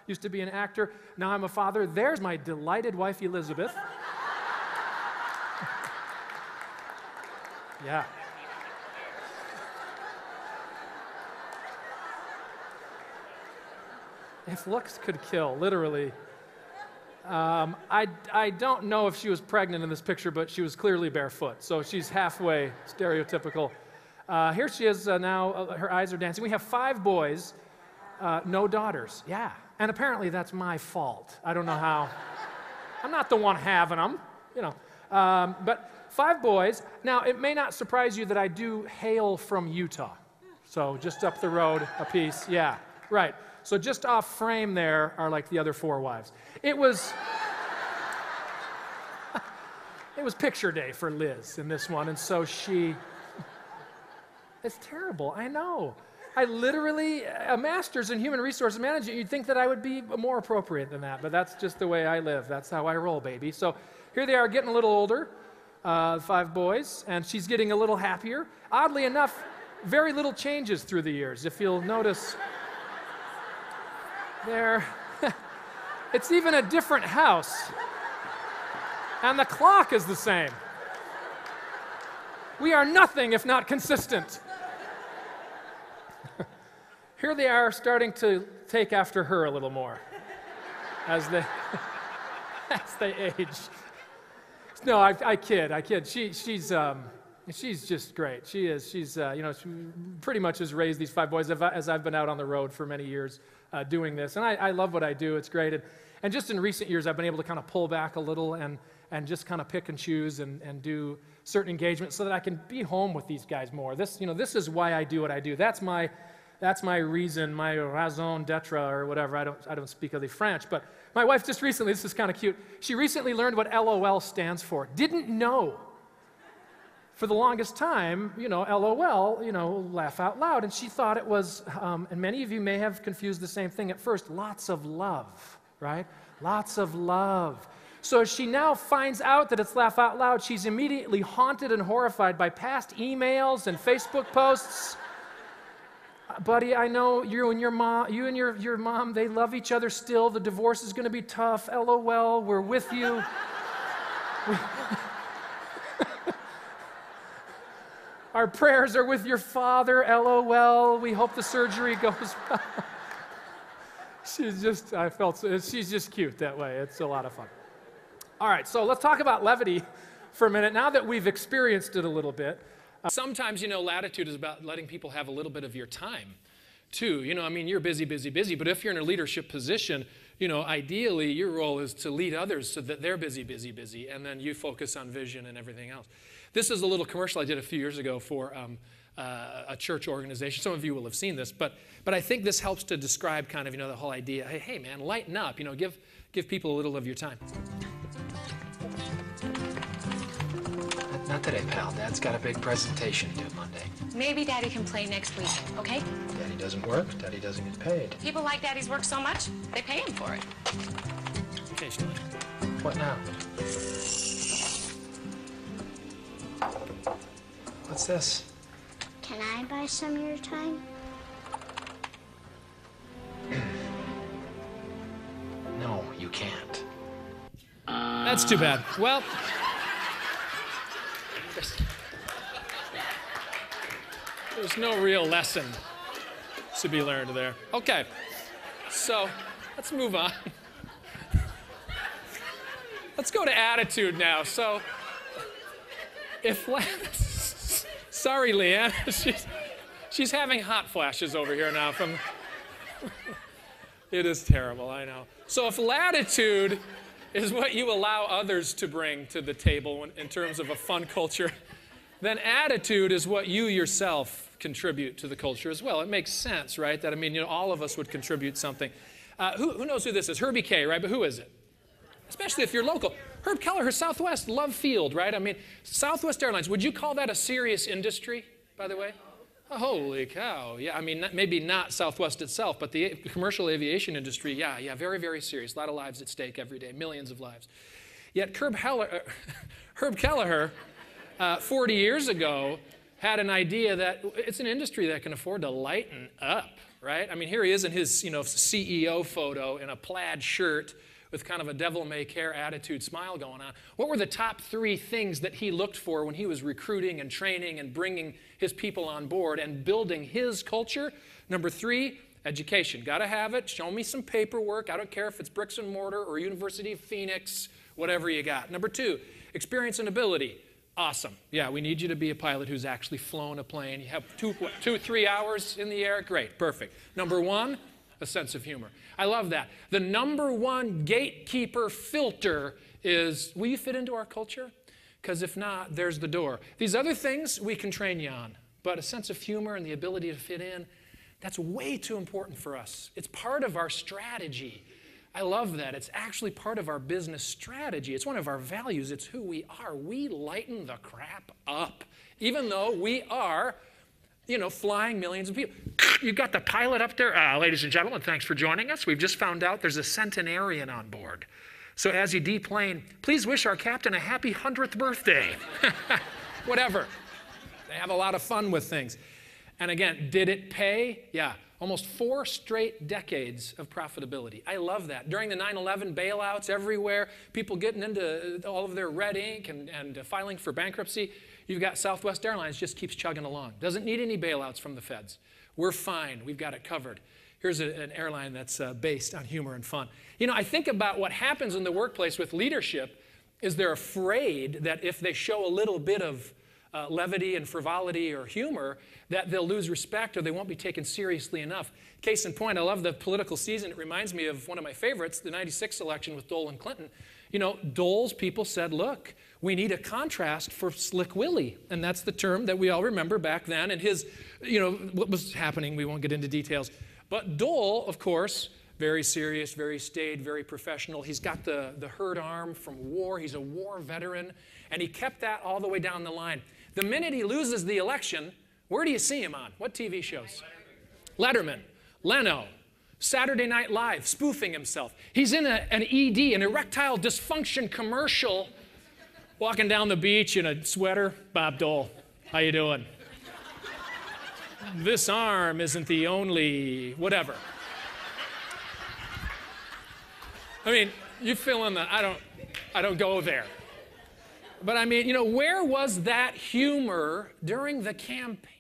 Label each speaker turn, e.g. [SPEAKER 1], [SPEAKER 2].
[SPEAKER 1] used to be an actor. Now I'm a father. There's my delighted wife, Elizabeth. Yeah. If looks could kill, literally. I don't know if she was pregnant in this picture, but she was clearly barefoot, so she's halfway stereotypical. Here she is now, her eyes are dancing. We have 5 boys, no daughters. Yeah, and apparently that's my fault. I don't know how. I'm not the one having them, you know. But 5 boys. Now, it may not surprise you that I do hail from Utah. So just up the road a piece, yeah, right. So just off frame there are like the other 4 wives. It was picture day for Liz in this one, and so it's terrible, I know. I literally, a master's in human resource management, you'd think that I would be more appropriate than that, but that's just the way I live. That's how I roll, baby. So here they are getting a little older, 5 boys, and she's getting a little happier. Oddly enough, very little changes through the years, if you'll notice. There, it's even a different house, and the clock is the same. We are nothing if not consistent. Here they are starting to take after her a little more as they age. No, I kid. She's just great. She is. She's she pretty much has raised these 5 boys as I've been out on the road for many years. Doing this, and I love what I do. It's great, and just in recent years, I've been able to kind of pull back a little and just kind of pick and choose and do certain engagements so that I can be home with these guys more. This is why I do what I do. That's my reason, my raison d'etre, or whatever. I don't speak of the French, but my wife just recently. This is kind of cute. She recently learned what LOL stands for. Didn't know. For the longest time, LOL, laugh out loud. And she thought it was, and many of you may have confused the same thing at first, lots of love, right? Lots of love. So as she now finds out that it's laugh out loud, she's immediately haunted and horrified by past emails and Facebook posts. Buddy, I know you and your mom, they love each other still. The divorce is going to be tough. LOL, we're with you. Our prayers are with your father, LOL. We hope the surgery goes well. She's just cute that way. It's a lot of fun. All right, so let's talk about levity for a minute. Now that we've experienced it a little bit, sometimes, latitude is about letting people have a little bit of your time, too. You're busy, but if you're in a leadership position, ideally your role is to lead others so that they're busy, and then you focus on vision and everything else. This is a little commercial I did a few years ago for a church organization. Some of you will have seen this, but I think this helps to describe kind of, the whole idea. Hey man, lighten up, give people a little of your time.
[SPEAKER 2] Not today, pal. Dad's got a big presentation to do Monday.
[SPEAKER 3] Maybe Daddy can play next week, okay?
[SPEAKER 2] Daddy doesn't work. Daddy doesn't get paid.
[SPEAKER 3] People like Daddy's work so much, they pay him for it.
[SPEAKER 1] Occasionally.
[SPEAKER 2] What now? What's this?
[SPEAKER 4] Can I buy some of your time?
[SPEAKER 2] No, you can't.
[SPEAKER 1] That's too bad. Well, there's no real lesson to be learned there. Okay, so let's move on. Let's go to attitude now. So, sorry, Leanne, she's having hot flashes over here now from. It is terrible, I know. So if latitude is what you allow others to bring to the table in terms of a fun culture, then attitude is what you yourself contribute to the culture as well. It makes sense, right? That, all of us would contribute something. Who knows who this is? Herbie K, right? But who is it? Especially if you're local. Herb Kelleher, Southwest, Love Field, right? Southwest Airlines, would you call that a serious industry, by the way? Oh, holy cow. Yeah, maybe not Southwest itself, but the commercial aviation industry, yeah, very, very serious. A lot of lives at stake every day, millions of lives. Yet Herb Kelleher, 40 years ago, had an idea that it's an industry that can afford to lighten up, right? I mean, here he is in his, CEO photo in a plaid shirt with kind of a devil-may-care attitude smile going on. What were the top 3 things that he looked for when he was recruiting and training and bringing his people on board and building his culture? Number 3, education. Got to have it. Show me some paperwork. I don't care if it's bricks and mortar or University of Phoenix, whatever you got. Number 2, experience and ability. Awesome. Yeah, we need you to be a pilot who's actually flown a plane. You have 3 hours in the air. Great, perfect. Number 1, a sense of humor. I love that. The number 1 gatekeeper filter is, will you fit into our culture? Because if not, there's the door. These other things we can train you on, but a sense of humor and the ability to fit in, that's way too important for us. It's part of our strategy. I love that. It's actually part of our business strategy. It's one of our values. It's who we are. We lighten the crap up, even though we are, flying millions of people. You've got the pilot up there. Ladies and gentlemen, thanks for joining us. We've just found out there's a centenarian on board. So as you deplane, please wish our captain a happy 100th birthday. Whatever. They have a lot of fun with things. And again, did it pay? Yeah. Almost 4 straight decades of profitability. I love that. During the 9/11 bailouts everywhere, people getting into all of their red ink and filing for bankruptcy, you've got Southwest Airlines just keeps chugging along. Doesn't need any bailouts from the feds. We're fine. We've got it covered. Here's an airline that's based on humor and fun. I think about what happens in the workplace with leadership is they're afraid that if they show a little bit of levity and frivolity or humor, that they'll lose respect or they won't be taken seriously enough. Case in point, I love the political season. It reminds me of one of my favorites, the 96 election with Dole and Clinton. Dole's people said, look, we need a contrast for Slick Willie. And that's the term that we all remember back then. And his, what was happening, we won't get into details. But Dole, of course, very serious, very staid, very professional. He's got the hurt arm from war. He's a war veteran. And he kept that all the way down the line. The minute he loses the election, where do you see him on? What TV shows? Letterman, Leno, Saturday Night Live, spoofing himself. He's in an ED, an erectile dysfunction commercial, walking down the beach in a sweater. Bob Dole, how you doing? This arm isn't the only whatever. I mean, you fill in the, I don't go there. But I mean, where was that humor during the campaign?